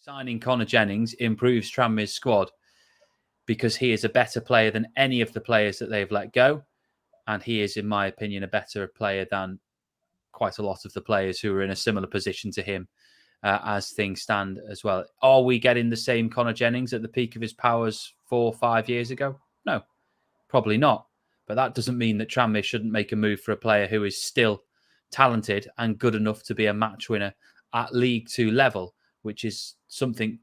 signing Connor Jennings improves Tranmere's squad because he is a better player than any of the players that they've let go. And he is, in my opinion, a better player than quite a lot of the players who are in a similar position to him as things stand as well. Are we getting the same Connor Jennings at the peak of his powers 4 or 5 years ago? No, probably not. But that doesn't mean that Tranmere shouldn't make a move for a player who is still talented and good enough to be a match winner at League Two level, which is something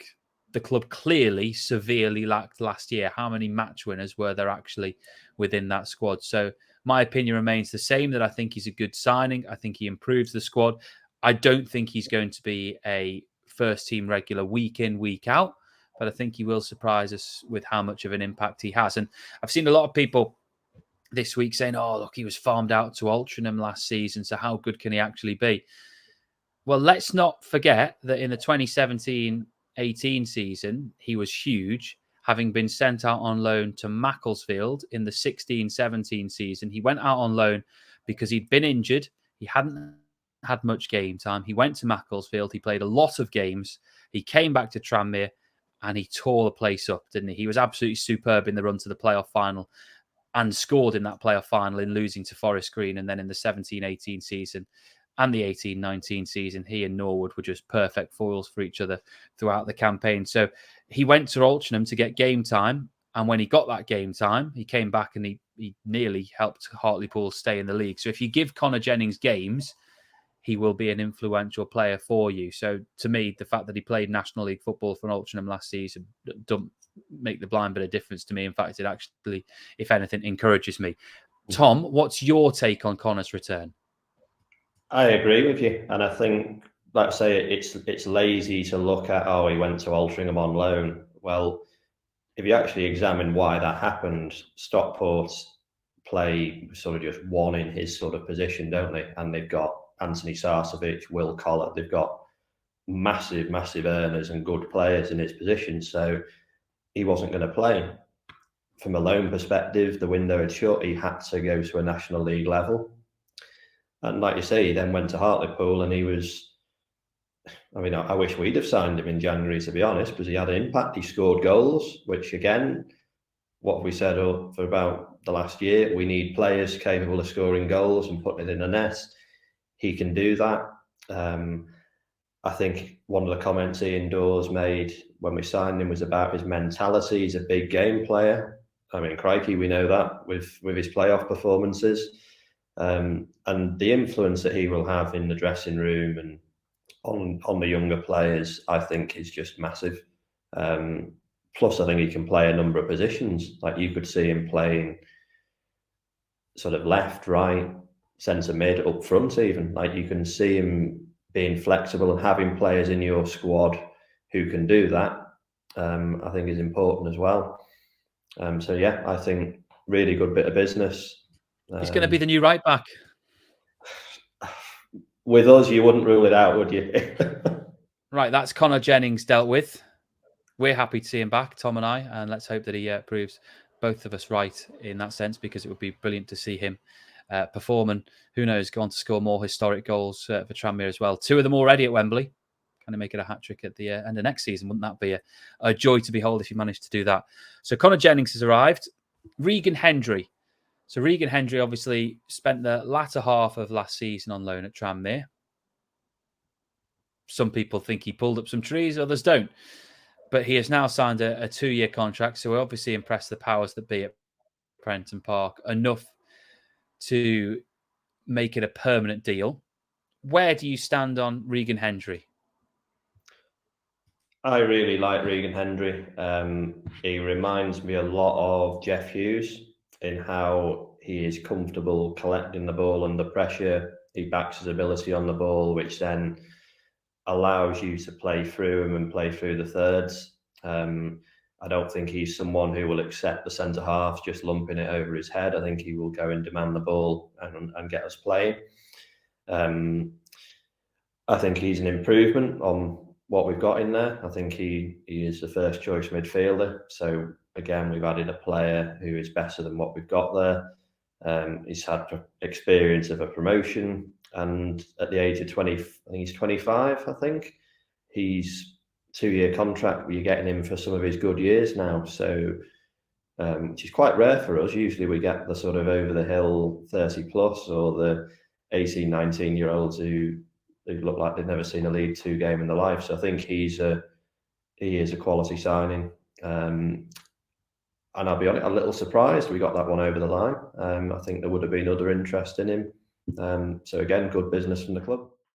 the club clearly severely lacked last year. How many match winners were there actually within that squad? So my opinion remains the same, that I think he's a good signing. I think he improves the squad. I don't think he's going to be a first team regular week in, week out, but I think he will surprise us with how much of an impact he has. And I've seen a lot of people this week saying, oh, look, he was farmed out to Altrincham last season, so how good can he actually be? Well, let's not forget that in the 2017-18 season, he was huge, having been sent out on loan to Macclesfield in the 16-17 season. He went out on loan because he'd been injured. He hadn't had much game time. He went to Macclesfield. He played a lot of games. He came back to Tranmere and he tore the place up, didn't he? He was absolutely superb in the run to the playoff final and scored in that playoff final in losing to Forest Green. And then in the 17-18 season and the 18-19 season, he and Norwood were just perfect foils for each other throughout the campaign. So he went to Altrincham to get game time. And when he got that game time, he came back and he nearly helped Hartlepool stay in the league. So if you give Connor Jennings games, he will be an influential player for you. So to me, the fact that he played National League football for Altrincham last season don't make the blind bit of difference to me. In fact, it actually, if anything, encourages me. Tom, what's your take on Connor's return? I agree with you. And I think, like I say, it's lazy to look at, oh, he went to Altrincham on loan. Well, if you actually examine why that happened, Stockport play sort of just one in his sort of position, don't they? And they've got Anthony Sarcevic, Will Collett. They've got massive earners and good players in his position. So he wasn't going to play. From a loan perspective, the window had shut. He had to go to a National League level. And like you say, he then went to Hartlepool and he was, I mean, I wish we'd have signed him in January, to be honest, because he had an impact. He scored goals, which again, what we said for about the last year, we need players capable of scoring goals and putting it in a net. He can do that. I think one of the comments Ian Dawes made when we signed him was about his mentality. He's a big game player. I mean, crikey, we know that with his playoff performances. And the influence that he will have in the dressing room and on the younger players, I think is just massive. Plus, I think he can play a number of positions. Like you could see him playing sort of left, right, centre mid, up front even. Like you can see him being flexible and having players in your squad who can do that, I think is important as well. So yeah, I think really good bit of business. He's going to be the new right back. With us, you wouldn't rule it out, would you? Right, that's Connor Jennings dealt with. We're happy to see him back, Tom and I, and let's hope that he proves both of us right in that sense, because it would be brilliant to see him perform and, who knows, go on to score more historic goals for Tranmere as well. 2 of them already at Wembley. Kind of make it a hat-trick at the end of next season. Wouldn't that be a joy to behold if you managed to do that? So Connor Jennings has arrived. Regan Hendry. So Regan Hendry obviously spent the latter half of last season on loan at Tranmere. Some people think he pulled up some trees, others don't. But he has now signed a 2-year contract, so we obviously impressed the powers that be at Prenton Park enough to make it a permanent deal. Where do you stand on Regan Hendry? I really like Regan Hendry. He reminds me a lot of Jeff Hughes in how he is comfortable collecting the ball under pressure. He backs his ability on the ball, which then allows you to play through him and play through the thirds. I don't think he's someone who will accept the centre halves just lumping it over his head. I think he will go and demand the ball and get us playing. I think he's an improvement on what we've got in there. I think he is the first choice midfielder. So again, we've added a player who is better than what we've got there. He's had experience of a promotion, and at the age of 20, I think he's 25. I think he's 2-year contract where you're getting him for some of his good years now. So, which is quite rare for us. Usually we get the sort of over the hill 30 plus or the 18, 19-year-olds who look like they've never seen a League Two game in their life. So I think he is a quality signing. And I'll be honest, a little surprised we got that one over the line. I think there would have been other interest in him. So again, good business from the club.